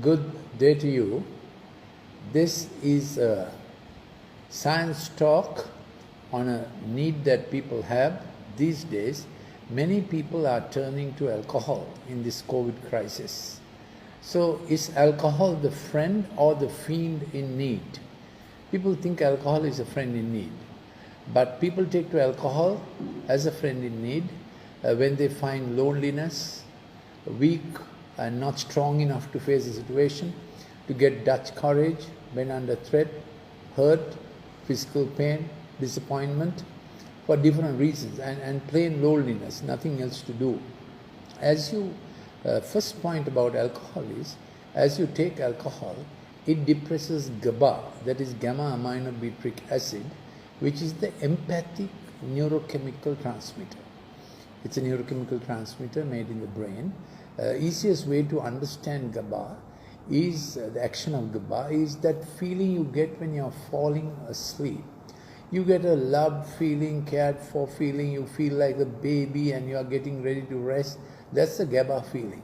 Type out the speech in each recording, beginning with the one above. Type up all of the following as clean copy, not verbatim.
Good day to you. This is a science talk on a need that people have these days. Many people are turning to alcohol in this COVID crisis. So is alcohol the friend or the fiend in need? People think alcohol is a friend in need, but people take to alcohol as a friend in need when they find loneliness, weak and not strong enough to face the situation, to get Dutch courage when under threat, hurt, physical pain, disappointment, for different reasons, and plain loneliness, nothing else to do. As you, first point about alcohol is, as you take alcohol, it depresses GABA, that is gamma aminobutyric acid, which is the empathic neurochemical transmitter. It's a neurochemical transmitter made in the brain. Easiest way to understand GABA is, the action of GABA is that feeling you get when you're falling asleep. You get a loved feeling, cared for feeling, you feel like a baby and you are getting ready to rest. That's the GABA feeling.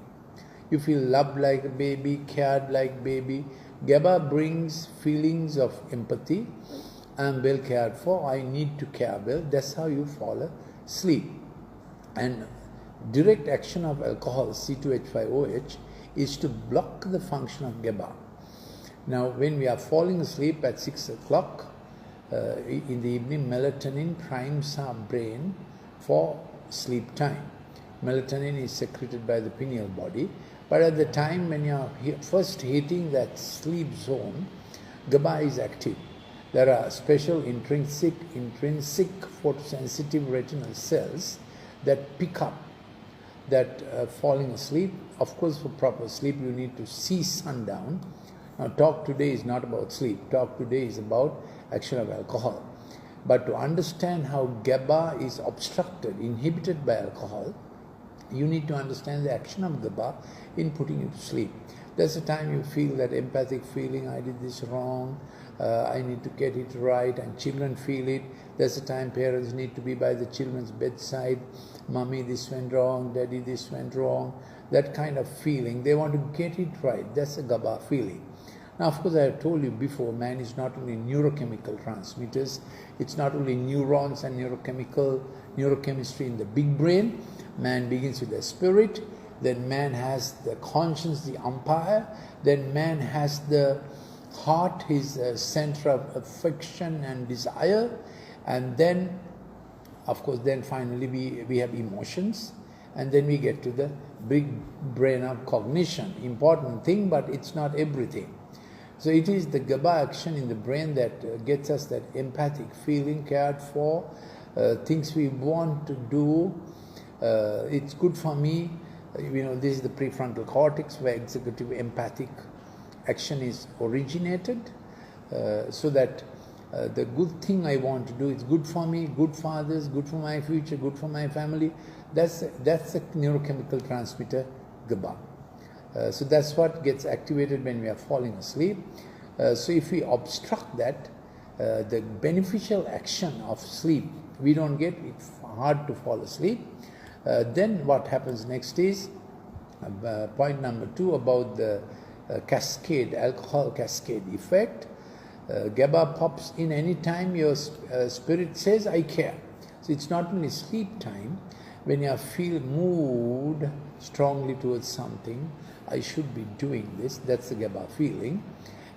You feel loved like a baby, cared like baby. GABA brings feelings of empathy. I'm well cared for, I need to care well. That's how you fall asleep. And direct action of alcohol, C2H5OH, is to block the function of GABA. Now, when we are falling asleep at 6 o'clock in the evening, melatonin primes our brain for sleep time. Melatonin is secreted by the pineal body, but at the time when you are first hitting that sleep zone, GABA is active. There are special intrinsic photosensitive retinal cells that pick up that falling asleep. Of course, for proper sleep, you need to see sundown. Now, talk today is not about sleep. Talk today is about action of alcohol. But to understand how GABA is obstructed, inhibited by alcohol, you need to understand the action of GABA in putting you to sleep. There's a time you feel that empathic feeling, I did this wrong, I need to get it right, and children feel it. There's a time parents need to be by the children's bedside. Mommy, this went wrong, daddy, this went wrong. That kind of feeling, they want to get it right. That's a GABA feeling. Now, of course, I have told you before, man is not only neurochemical transmitters, it's not only neurons and neurochemistry in the big brain. Man begins with the spirit, then man has the conscience, the umpire, then man has the heart, his center of affection and desire, and then, of course, then finally we have emotions, and then we get to the big brain of cognition. Important thing, but it's not everything. So it is the GABA action in the brain that gets us that empathic feeling, cared for, things we want to do. It's good for me. This is the prefrontal cortex where executive empathic action is originated, so that the good thing I want to do is good for me, good for others, good for my future, good for my family. That's the neurochemical transmitter GABA. So that's what gets activated when we are falling asleep. So if we obstruct that, the beneficial action of sleep we don't get, it's hard to fall asleep. Then what happens next is point number 2 about the cascade, alcohol cascade effect. GABA pops in any time your spirit says, I care. So it's not only sleep time, when you feel moved strongly towards something, I should be doing this, that's the GABA feeling.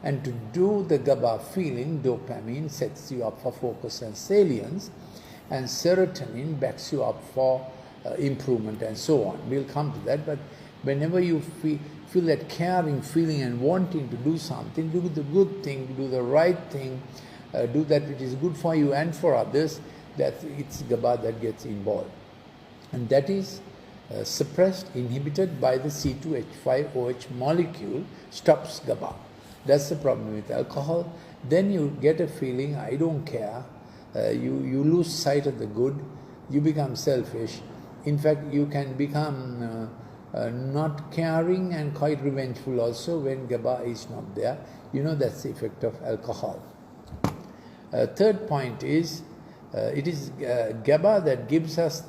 And to do the GABA feeling, dopamine sets you up for focus and salience, and serotonin backs you up for improvement and so on. We'll come to that, but whenever you feel that caring feeling and wanting to do something, do the good thing, do the right thing, do that which is good for you and for others, it's GABA that gets involved. And that is suppressed, inhibited by the C2H5OH molecule, stops GABA. That's the problem with alcohol. Then you get a feeling, I don't care, you lose sight of the good, you become selfish. In fact, you can become not caring and quite revengeful also when GABA is not there. That's the effect of alcohol. Third point is, it is GABA that gives us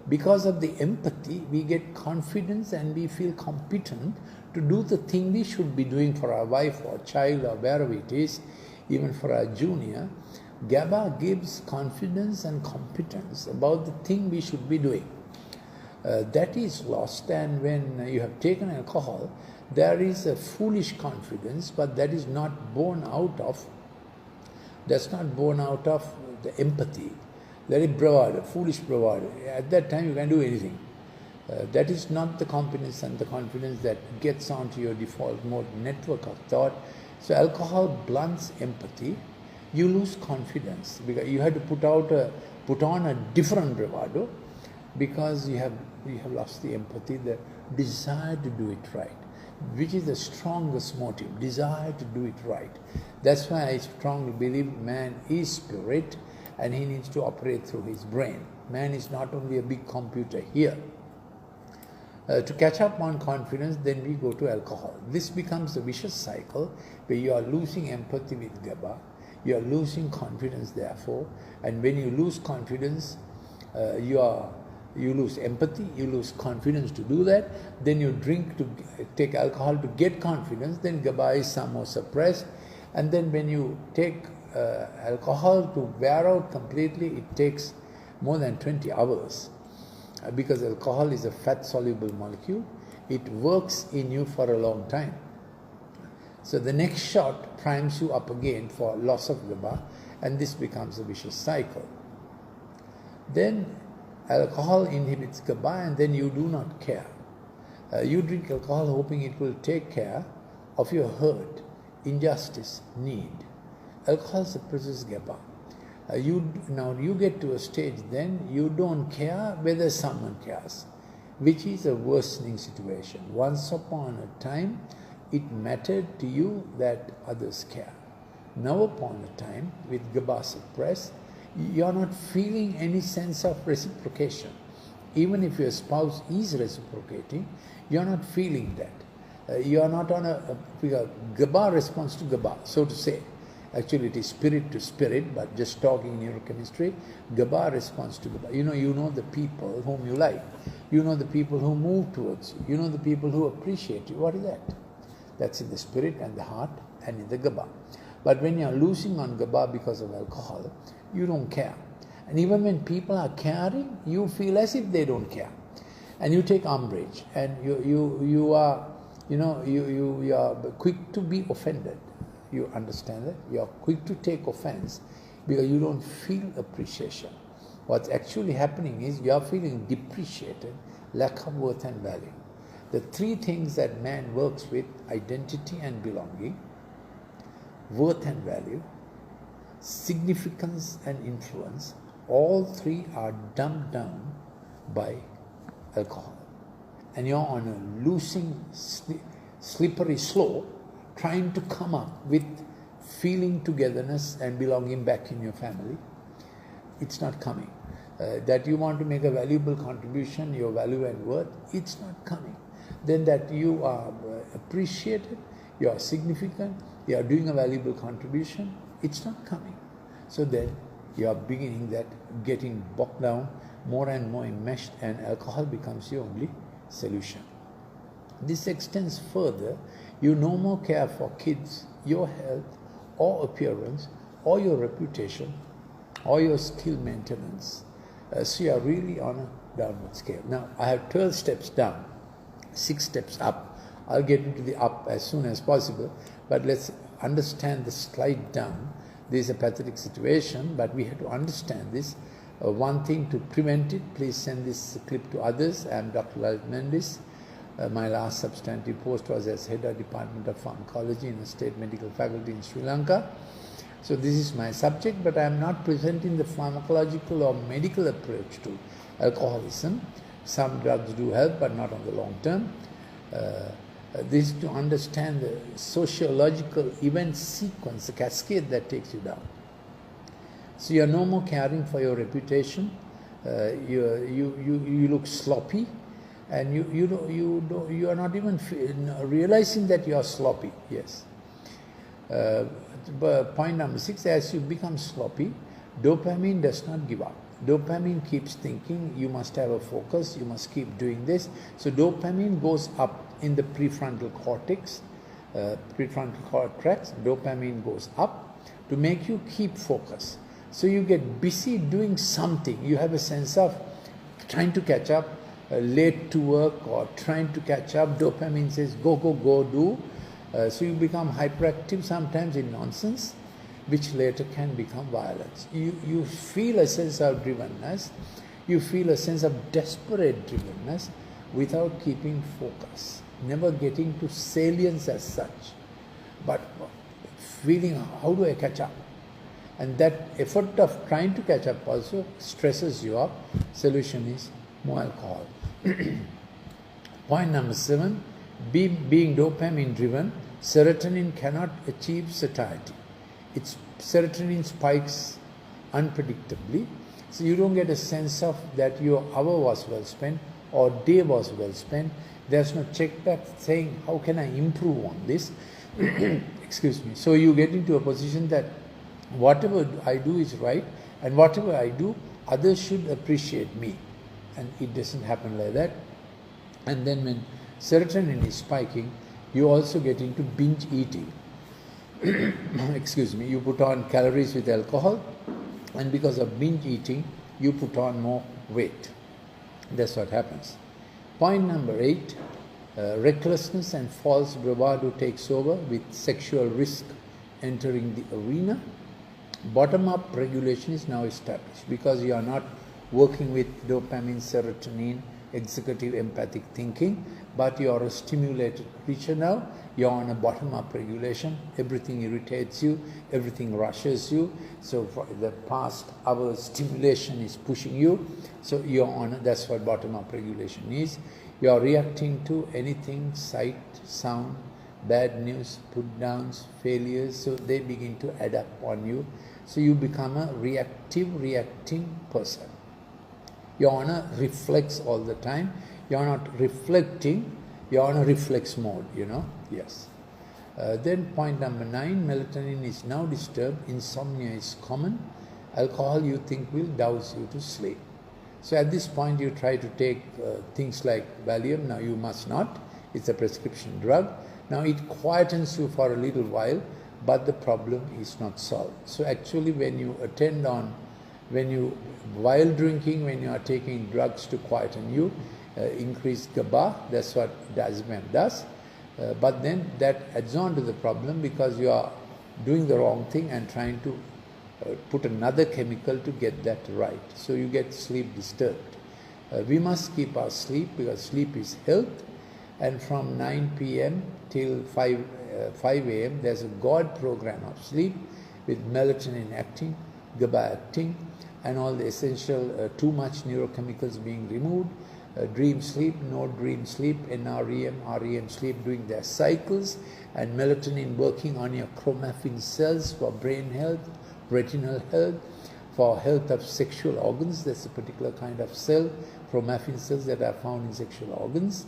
because of the empathy, we get confidence and we feel competent to do the thing we should be doing for our wife or child or wherever it is, even for our junior, GABA gives confidence and competence about the thing we should be doing. That is lost, and when you have taken alcohol, there is a foolish confidence, but that is not born out of, the empathy. Very bravado, foolish bravado. At that time you can do anything. That is not the competence and the confidence that gets onto your default mode network of thought. So alcohol blunts empathy. You lose confidence because you have to put on a different bravado, because you have lost the empathy, the desire to do it right, which is the strongest motive, desire to do it right. That's why I strongly believe man is spirit and he needs to operate through his brain. Man is not only a big computer here. To catch up on confidence, then we go to alcohol. This becomes a vicious cycle where you are losing empathy with GABA, you are losing confidence therefore, and when you lose confidence, you lose empathy, you lose confidence to do that, then you take alcohol to get confidence, then GABA is somehow suppressed, and then when you take alcohol to wear out completely, it takes more than 20 hours. Because alcohol is a fat-soluble molecule, it works in you for a long time. So the next shot primes you up again for loss of GABA, and this becomes a vicious cycle. Then alcohol inhibits GABA, and then you do not care. You drink alcohol hoping it will take care of your hurt, injustice, need. Alcohol suppresses GABA. Now you get to a stage then you don't care whether someone cares, which is a worsening situation. Once upon a time, it mattered to you that others care. Now upon a time, with GABA suppressed, you are not feeling any sense of reciprocation. Even if your spouse is reciprocating, you are not feeling that. You are not on a GABA response to GABA, so to say. Actually, it is spirit to spirit, but just talking neurochemistry, GABA responds to GABA. You know the people whom you like. You know the people who move towards you. You know the people who appreciate you. What is that? That's in the spirit and the heart and in the GABA. But when you are losing on GABA because of alcohol, you don't care. And even when people are caring, you feel as if they don't care. And you take umbrage, and you are quick to be offended. You understand that? You are quick to take offense because you don't feel appreciation. What's actually happening is you are feeling depreciated, lack of worth and value. The three things that man works with, identity and belonging, worth and value, significance and influence, all three are dumbed down by alcohol. And you're on a losing, slippery slope, trying to come up with feeling togetherness and belonging back in your family. It's not coming. That you want to make a valuable contribution, your value and worth, it's not coming. Then that you are appreciated, you are significant, you are doing a valuable contribution, it's not coming. So then you are beginning that getting bogged down, more and more enmeshed, and alcohol becomes your only solution. This extends further. You no more care for kids, your health, or appearance, or your reputation, or your skill maintenance. So you are really on a downward scale. Now, I have 12 steps down, 6 steps up. I'll get into the up as soon as possible, but let's understand the slide down. This is a pathetic situation, but we have to understand this. One thing to prevent it, please send this clip to others. I am Dr. Lalith Mendis. My last substantive post was as head of Department of Pharmacology in the State Medical Faculty in Sri Lanka. So this is my subject, but I am not presenting the pharmacological or medical approach to alcoholism. Some drugs do help, but not on the long term. This is to understand the sociological event sequence, the cascade that takes you down. So you are no more caring for your reputation. You look sloppy. And you are not even realizing that you are sloppy. Yes. But point number 6, as you become sloppy, dopamine does not give up. Dopamine keeps thinking, you must have a focus, you must keep doing this. So dopamine goes up in the prefrontal cortex, prefrontal cortex, dopamine goes up to make you keep focus. So you get busy doing something. You have a sense of trying to catch up, late to work or trying to catch up. Dopamine says, go, go, go, do. So you become hyperactive sometimes in nonsense, which later can become violence. You feel a sense of drivenness. You feel a sense of desperate drivenness without keeping focus, never getting to salience as such, but feeling, how do I catch up? And that effort of trying to catch up also stresses you up. Solution is more alcohol. Point number 7, being dopamine driven, serotonin cannot achieve satiety. Serotonin spikes unpredictably, so you don't get a sense of that your hour was well spent or day was well spent. There's no check back saying, how can I improve on this? Excuse me. So you get into a position that whatever I do is right, and whatever I do, others should appreciate me. And it doesn't happen like that. And then when serotonin is spiking, you also get into binge eating. Excuse me. You put on calories with alcohol, and because of binge eating, you put on more weight. That's what happens. Point number 8, recklessness and false bravado takes over with sexual risk entering the arena. Bottom-up regulation is now established because you are not working with dopamine, serotonin, executive empathic thinking, but you are a stimulated creature now. You are on a bottom-up regulation. Everything irritates you, everything rushes you. So for the past hour, stimulation is pushing you. So you are on, that's what bottom-up regulation is. You are reacting to anything, sight, sound, bad news, put-downs, failures. So they begin to add up on you. So you become a reacting person. You're on a reflex all the time. You're not reflecting, you're on a reflex mode, yes. Then point number 9, melatonin is now disturbed, insomnia is common. Alcohol you think will douse you to sleep. So at this point you try to take things like Valium. Now you must not, it's a prescription drug. Now it quietens you for a little while, but the problem is not solved. So actually when you while drinking, when you are taking drugs to quieten you, increase GABA, that's what diazepam does. But then that adds on to the problem because you are doing the wrong thing and trying to put another chemical to get that right. So you get sleep disturbed. We must keep our sleep because sleep is health. And from 9 p.m. till 5 a.m. there's a God program of sleep with melatonin acting, GABA acting, and all the essential too much neurochemicals being removed. Dream sleep, no dream sleep, NREM, REM sleep doing their cycles, and melatonin working on your chromaffin cells for brain health, retinal health, for health of sexual organs. That's a particular kind of cell, chromaffin cells that are found in sexual organs.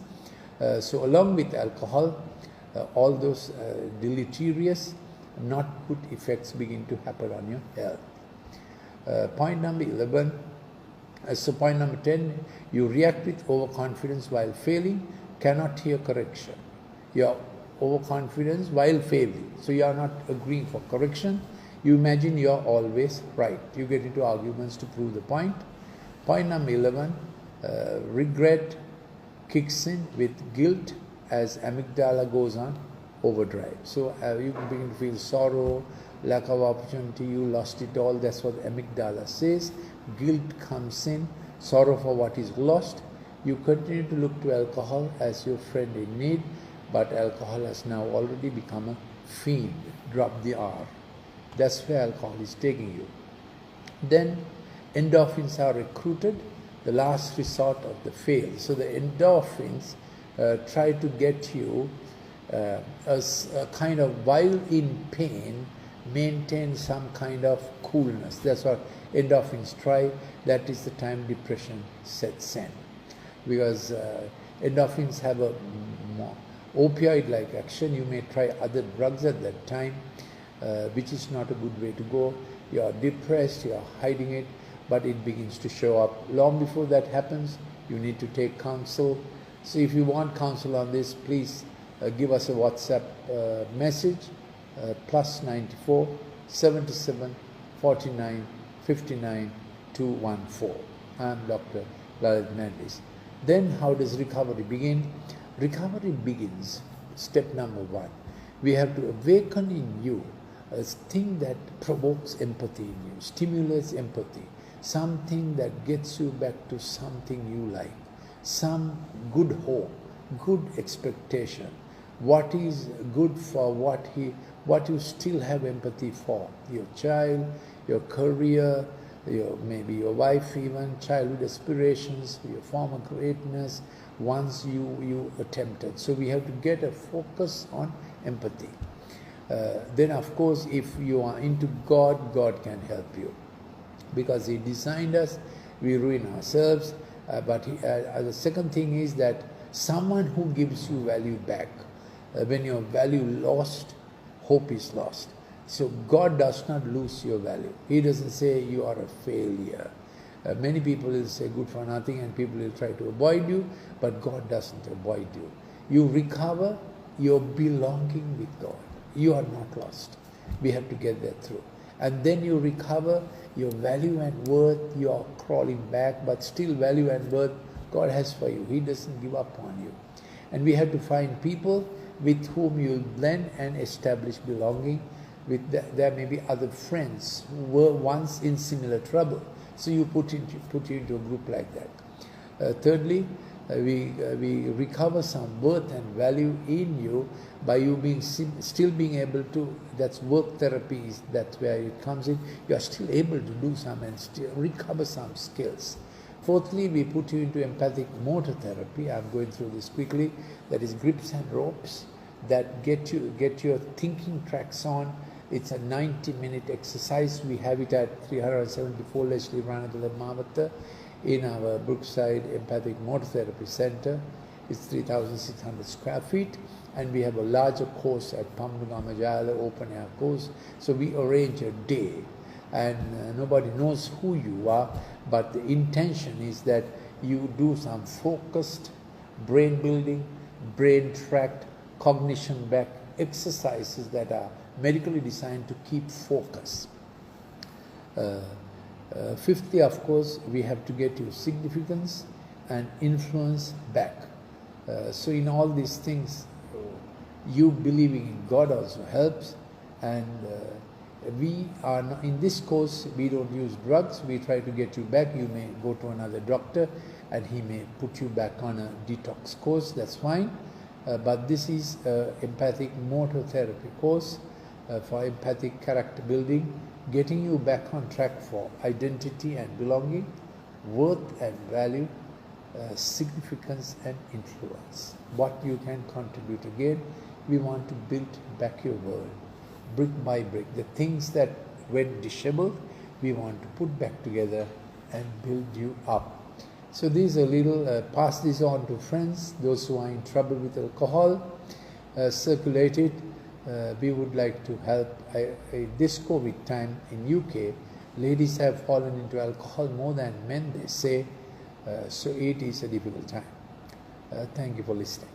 So along with alcohol, all those deleterious, not good effects begin to happen on your health. Point number 11. So point number 10, you react with overconfidence while failing, cannot hear correction. You are overconfidence while failing. So you are not agreeing for correction. You imagine you are always right. You get into arguments to prove the point. Point number 11, regret kicks in with guilt as amygdala goes on overdrive. So you begin to feel sorrow, lack of opportunity, you lost it all. That's what the amygdala says. Guilt comes in, sorrow for what is lost. You continue to look to alcohol as your friend in need, but alcohol has now already become a fiend. Drop the R. That's where alcohol is taking you. Then endorphins are recruited, the last resort of the fail. So the endorphins try to get you as a kind of, while in pain, maintain some kind of coolness. That's what endorphins try. That is the time depression sets in, because endorphins have a more opioid-like action. You may try other drugs at that time, which is not a good way to go. You are depressed, you are hiding it, but it begins to show up. Long before that happens, you need to take counsel, So if you want counsel on this, please give us a WhatsApp message, plus 94 77 49 59 214. I am Dr. Lalith Mendis. Then how does recovery begin? Recovery begins, step number 1. We have to awaken in you a thing that provokes empathy in you, stimulates empathy, something that gets you back to something you like, some good hope, good expectation, what is good for what you still have empathy for, your child, your career, maybe your wife, even childhood aspirations, your former greatness, once you attempted. So we have to get a focus on empathy. Then of course, if you are into God, God can help you, because He designed us, we ruin ourselves. But the second thing is that someone who gives you value back. When your value lost, hope is lost. So God does not lose your value. He doesn't say you are a failure. Many people will say good for nothing, and people will try to avoid you, but God doesn't avoid you. You recover your belonging with God. You are not lost. We have to get that through. And then you recover your value and worth. You are crawling back, but still value and worth God has for you. He doesn't give up on you. And we have to find people with whom you blend and establish belonging. There may be other friends who were once in similar trouble. So you put you into a group like that. Thirdly, we recover some worth and value in you by you still being able to, that's work therapy, that's where it comes in. You are still able to do some and still recover some skills. Fourthly, we put you into empathic motor therapy. I'm going through this quickly. That is grips and ropes that get your thinking tracks on. It's a 90-minute exercise. We have it at 374 Leslie Ranagala Mavata in our Brookside Empathic Motor Therapy Center. It's 3,600 square feet, and we have a larger course at Pambugamajala open air course. So we arrange a day, and nobody knows who you are, but the intention is that you do some focused brain building, brain tract, cognition back exercises that are medically designed to keep focus. Fifthly, of course, we have to get you significance and influence back. So in all these things, you believing in God also helps. And we are not, in this course, we don't use drugs. We try to get you back. You may go to another doctor and he may put you back on a detox course. That's fine. But this is empathic motor therapy course for empathic character building, getting you back on track for identity and belonging, worth and value, significance and influence. What you can contribute again. We want to build back your world, brick by brick. The things that went disheveled, we want to put back together and build you up. So this is a little, pass this on to friends, those who are in trouble with alcohol, circulate it. We would like to help. This COVID time in UK, ladies have fallen into alcohol more than men, they say. So it is a difficult time. Thank you for listening.